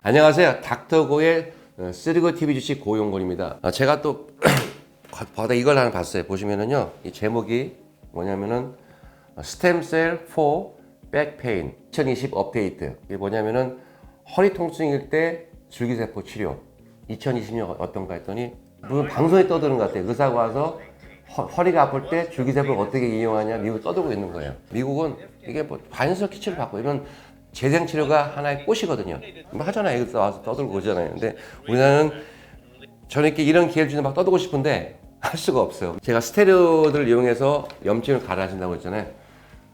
안녕하세요. 닥터고의 쓰리고 TV 주식 고용곤입니다. 제가 또 바다 이걸 하나 봤어요. 보시면은요, 이 제목이 뭐냐면은 스템셀 4 백페인 2020 업데이트. 이게 뭐냐면은 허리 통증일 때 줄기세포 치료 2020년 어떤가 했더니 무슨 방송에 떠드는 것 같아요. 의사가 와서 허리가 아플 때 줄기세포를 어떻게 이용하냐 미국 떠들고 있는 거예요. 미국은 이게 뭐 반인석 키치를 받고 이런 재생치료가 하나의 꽃이거든요. 뭐 하잖아요. 여기서 와서 떠들고 오잖아요. 근데 우리나라는 저는 이런 기회를 주는 막 떠들고 싶은데 할 수가 없어요. 제가 스테로이드를 이용해서 염증을 가라앉힌다고 했잖아요.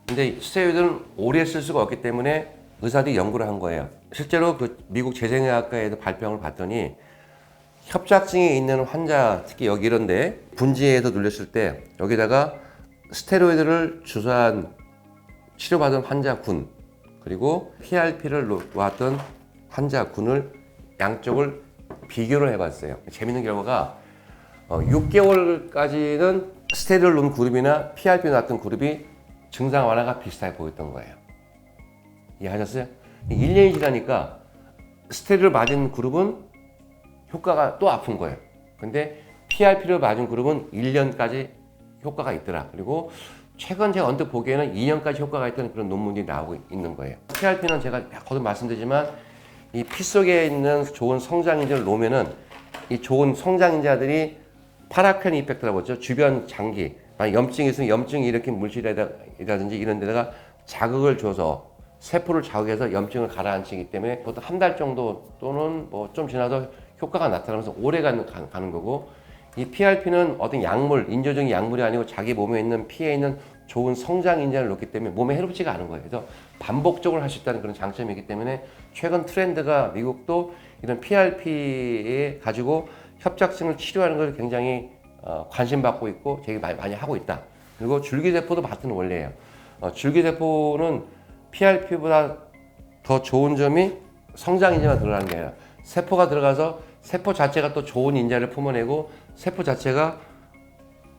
근데 스테로이드는 오래 쓸 수가 없기 때문에 의사들이 연구를 한 거예요. 실제로 그 미국 재생의학과에도 발표를 봤더니 협착증이 있는 환자, 특히 여기 이런데 분지에서 눌렸을 때 여기다가 스테로이드를 주사한 치료받은 환자군 그리고 PRP를 놓았던 환자군을 양쪽을 비교를 해봤어요. 재밌는 결과가 6개월까지는 스테로이드를 놓은 그룹이나 PRP 놓았던 그룹이 증상 완화가 비슷하게 보였던 거예요. 이해하셨어요? 1년이 지나니까 스테로이드를 맞은 그룹은 효과가 또 아픈 거예요. 근데 PRP를 맞은 그룹은 1년까지 효과가 있더라. 그리고 최근 제가 언뜻 보기에는 2년까지 효과가 있다는 그런 논문이 나오고 있는 거예요. PRP는 제가 거듭 말씀드리지만 이 피 속에 있는 좋은 성장인자를 놓으면은 이 좋은 성장인자들이 파라켄 이펙트라고 하죠. 주변 장기, 염증이 있으면 염증이 일으킨 물질이라든지 이런 데다가 자극을 줘서 세포를 자극해서 염증을 가라앉히기 때문에 보통 한 달 정도 또는 뭐 좀 지나서 효과가 나타나면서 오래 가는 거고 이 PRP는 어떤 약물, 인조적인 약물이 아니고 자기 몸에 있는 피에 있는 좋은 성장 인자를 넣기 때문에 몸에 해롭지가 않은 거예요. 그래서 반복적으로 할 수 있다는 그런 장점이 있기 때문에 최근 트렌드가 미국도 이런 PRP에 가지고 협착증을 치료하는 걸 굉장히 관심받고 있고 되게 많이 하고 있다. 그리고 줄기세포도 같은 원리예요. 줄기세포는 PRP보다 더 좋은 점이 성장 인자만 들어가는 게 아니라 세포가 들어가서 세포 자체가 또 좋은 인자를 품어내고 세포 자체가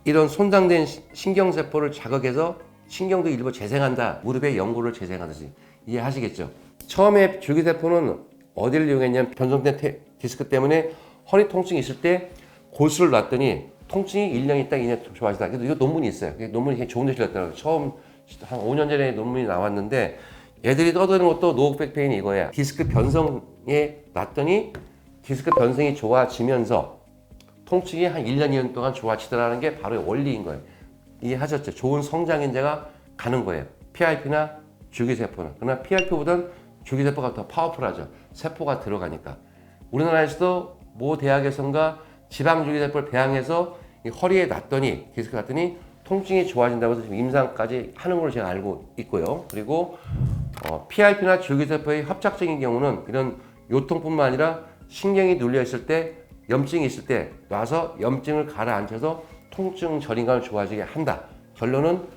이런 손상된 신경세포를 자극해서 신경도 일부 재생한다. 무릎의 연골을 재생하듯이. 이해하시겠죠? 처음에 줄기세포는 어디를 이용했냐면 변성된 디스크 때문에 허리 통증이 있을 때 골수를 놨더니 통증이 1년 있다 2년 좋아지다. 그래서 이거 논문이 있어요. 논문이 좋은 데 실렸더라고요. 처음 한 5년 전에 논문이 나왔는데 애들이 떠드는 것도 노후백페인이 이거야. 디스크 변성에 놨더니 디스크 변성이 좋아지면서 통증이 한 1년, 2년 동안 좋아지더라는 게 바로 원리인 거예요. 이해하셨죠? 좋은 성장인자가 가는 거예요. PRP나 줄기세포는. 그러나 PRP보다는 줄기세포가 더 파워풀하죠. 세포가 들어가니까. 우리나라에서도 모 대학에선가 지방줄기세포를 배양해서 이 허리에 놨더니 디스크 놨더니 통증이 좋아진다고 해서 지금 임상까지 하는 걸로 제가 알고 있고요. 그리고 PRP나 줄기세포의 협착적인 경우는 이런 요통뿐만 아니라 신경이 눌려 있을 때 염증이 있을 때 놔서 염증을 가라앉혀서 통증 저림감을 좋아지게 한다. 결론은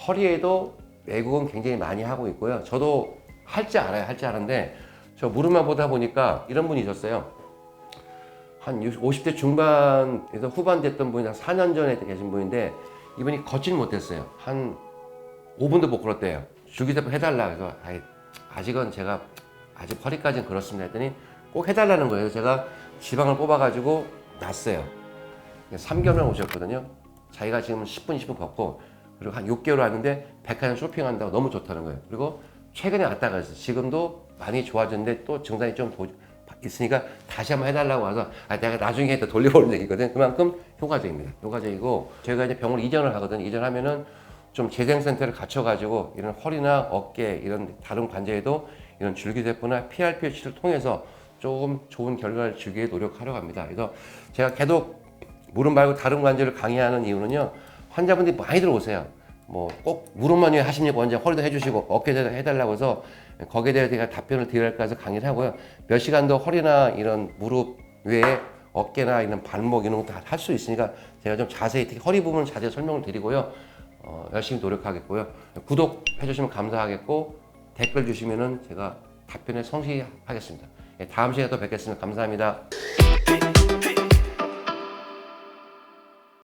허리에도 외국은 굉장히 많이 하고 있고요. 저도 할 줄 알아요. 할 줄 아는데 저 무릎만 보다 보니까 이런 분이 있었어요. 한 50대 중반에서 후반 됐던 분이 한 4년 전에 계신 분인데 이분이 걷지는 못했어요. 한 5분도 못 걸었대요. 줄기세포 해달라. 그래서 아직은 제가 아직 허리까지는 그렇습니다 했더니 꼭 해달라는 거예요. 제가 지방을 뽑아가지고 놨어요. 3개월 오셨거든요. 자기가 지금 10분, 20분 걷고 그리고 한 6개월 왔는데 백화점 쇼핑한다고 너무 좋다는 거예요. 그리고 최근에 왔다가 있어요. 지금도 많이 좋아졌는데 또 증상이 좀 있으니까 다시 한번 해달라고 와서 내가 나중에 또 돌려보는 얘기거든요. 그만큼 효과적입니다. 효과적이고 저희가 이제 병원 이전을 하거든요. 이전하면은 좀 재생센터를 갖춰가지고 이런 허리나 어깨 이런 다른 관절에도 이런 줄기세포나 PRP를 통해서 조금 좋은 결과를 주기 위해 노력하려고 합니다. 그래서 제가 계속 무릎 말고 다른 관절을 강의하는 이유는요. 환자분들이 많이 들어오세요. 뭐 꼭 무릎만 하십니까? 언제 허리도 해주시고 어깨도 해달라고 해서 거기에 대해서 제가 답변을 드려야 할까 해서 강의를 하고요. 몇 시간도 허리나 이런 무릎 외에 어깨나 이런 발목 이런 거 다 할 수 있으니까 제가 좀 자세히 특히 허리 부분 자세히 설명을 드리고요. 열심히 노력하겠고요. 구독해 주시면 감사하겠고 댓글 주시면은 제가 답변에 성실히 하겠습니다. 다음 시간에 또 뵙겠습니다. 감사합니다.